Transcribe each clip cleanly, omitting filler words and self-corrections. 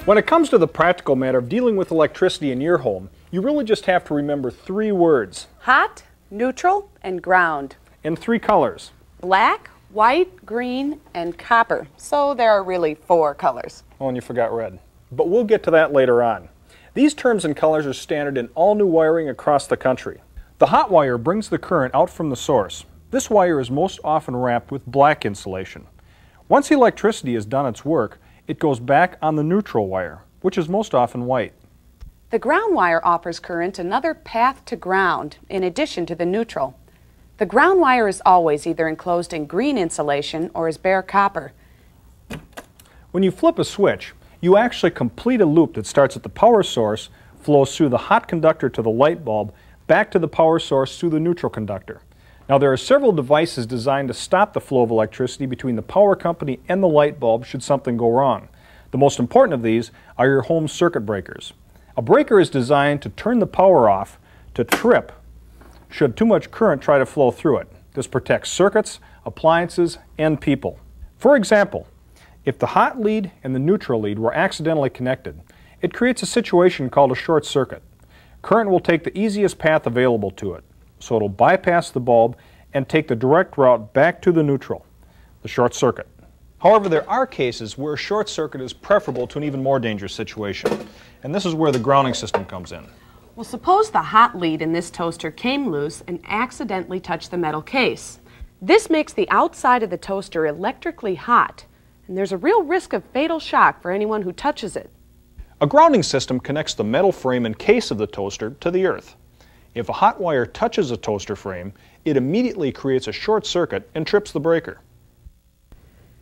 When it comes to the practical matter of dealing with electricity in your home, you really just have to remember 3 words. Hot, neutral, and ground. And 3 colors. Black, white, green, and copper. So there are really 4 colors. Oh, and you forgot red. But we'll get to that later on. These terms and colors are standard in all new wiring across the country. The hot wire brings the current out from the source. This wire is most often wrapped with black insulation. Once electricity has done its work, it goes back on the neutral wire, which is most often white. The ground wire offers current another path to ground in addition to the neutral. The ground wire is always either enclosed in green insulation or is bare copper. When you flip a switch, you actually complete a loop that starts at the power source, flows through the hot conductor to the light bulb, back to the power source through the neutral conductor. Now there are several devices designed to stop the flow of electricity between the power company and the light bulb should something go wrong. The most important of these are your home circuit breakers. A breaker is designed to turn the power off to trip should too much current try to flow through it. This protects circuits, appliances, and people. For example, if the hot lead and the neutral lead were accidentally connected, it creates a situation called a short circuit. Current will take the easiest path available to it, so it'll bypass the bulb and take the direct route back to the neutral, the short circuit. However, there are cases where a short circuit is preferable to an even more dangerous situation, and this is where the grounding system comes in. Well, suppose the hot lead in this toaster came loose and accidentally touched the metal case. This makes the outside of the toaster electrically hot, and there's a real risk of fatal shock for anyone who touches it. A grounding system connects the metal frame and case of the toaster to the earth. If a hot wire touches a toaster frame, it immediately creates a short circuit and trips the breaker.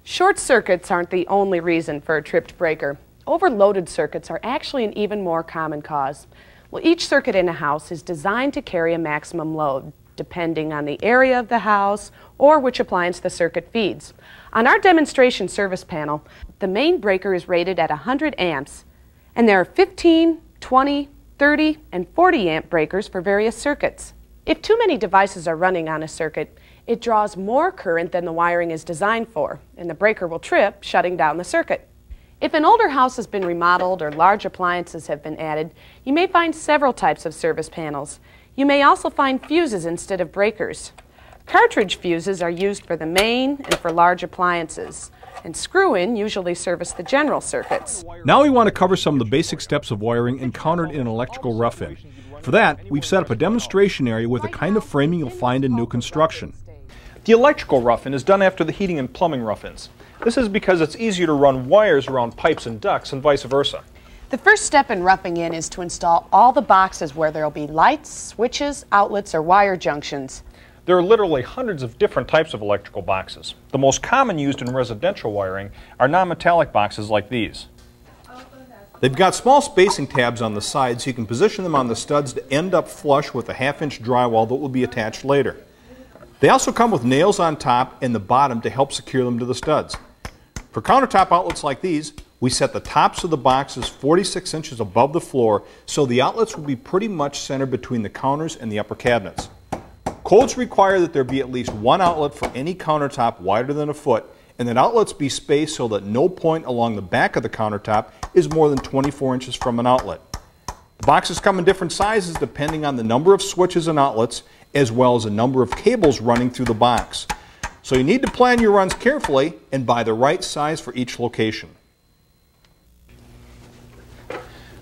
Short circuits aren't the only reason for a tripped breaker. Overloaded circuits are actually an even more common cause. Well, each circuit in a house is designed to carry a maximum load, depending on the area of the house or which appliance the circuit feeds. On our demonstration service panel, the main breaker is rated at 100 amps, and there are 15, 20, 30, and 40 amp breakers for various circuits. If too many devices are running on a circuit, it draws more current than the wiring is designed for, and the breaker will trip, shutting down the circuit. If an older house has been remodeled or large appliances have been added, you may find several types of service panels. You may also find fuses instead of breakers. Cartridge fuses are used for the main and for large appliances, and screw-in usually service the general circuits. Now we want to cover some of the basic steps of wiring encountered in an electrical rough-in. For that, we've set up a demonstration area with the kind of framing you'll find in new construction. The electrical rough-in is done after the heating and plumbing rough-ins. This is because it's easier to run wires around pipes and ducts and vice versa. The first step in roughing in is to install all the boxes where there will be lights, switches, outlets, or wire junctions. There are literally hundreds of different types of electrical boxes. The most common used in residential wiring are non-metallic boxes like these. They've got small spacing tabs on the sides so you can position them on the studs to end up flush with a 1/2-inch drywall that will be attached later. They also come with nails on top and the bottom to help secure them to the studs. For countertop outlets like these, we set the tops of the boxes 46 inches above the floor so the outlets will be pretty much centered between the counters and the upper cabinets. Codes require that there be at least one outlet for any countertop wider than a foot, and that outlets be spaced so that no point along the back of the countertop is more than 24 inches from an outlet. The boxes come in different sizes depending on the number of switches and outlets, as well as the number of cables running through the box. So you need to plan your runs carefully and buy the right size for each location.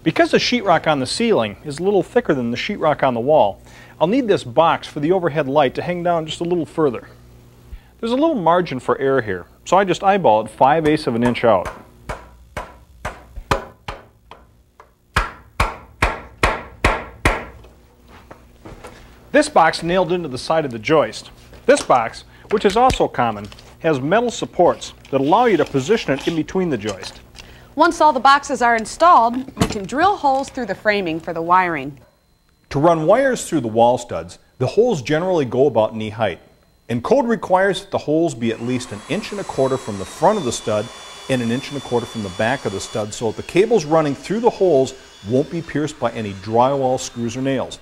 Because the sheetrock on the ceiling is a little thicker than the sheetrock on the wall, I'll need this box for the overhead light to hang down just a little further. There's a little margin for error here, so I just eyeball it 5/8 of an inch out. This box nailed into the side of the joist. This box, which is also common, has metal supports that allow you to position it in between the joist. Once all the boxes are installed, you can drill holes through the framing for the wiring. To run wires through the wall studs, the holes generally go about knee height. And code requires that the holes be at least 1.25 inches from the front of the stud and 1.25 inches from the back of the stud so that the cables running through the holes won't be pierced by any drywall, screws, or nails.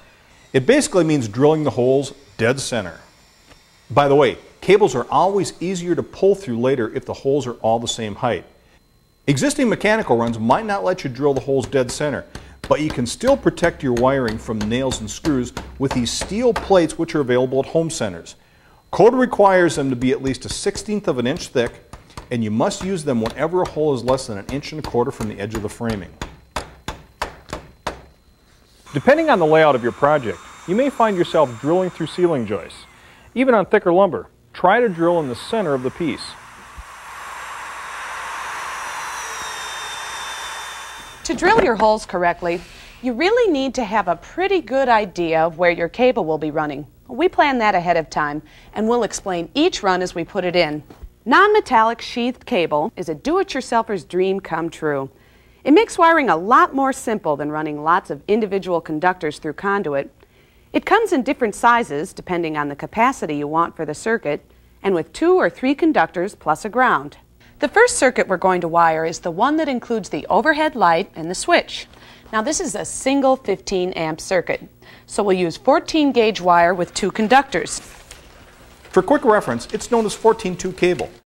It basically means drilling the holes dead center. By the way, cables are always easier to pull through later if the holes are all the same height. Existing mechanical runs might not let you drill the holes dead center, but you can still protect your wiring from nails and screws with these steel plates which are available at home centers. Code requires them to be at least 1/16 of an inch thick, and you must use them whenever a hole is less than 1.25 inches from the edge of the framing. Depending on the layout of your project, you may find yourself drilling through ceiling joists. Even on thicker lumber, try to drill in the center of the piece. To drill your holes correctly, you really need to have a pretty good idea of where your cable will be running. We plan that ahead of time, and we'll explain each run as we put it in. Non-metallic sheathed cable is a do-it-yourselfer's dream come true. It makes wiring a lot more simple than running lots of individual conductors through conduit. It comes in different sizes depending on the capacity you want for the circuit, and with 2 or 3 conductors plus a ground. The first circuit we're going to wire is the one that includes the overhead light and the switch. Now this is a single 15 amp circuit, so we'll use 14 gauge wire with 2 conductors. For quick reference, it's known as 14-2 cable.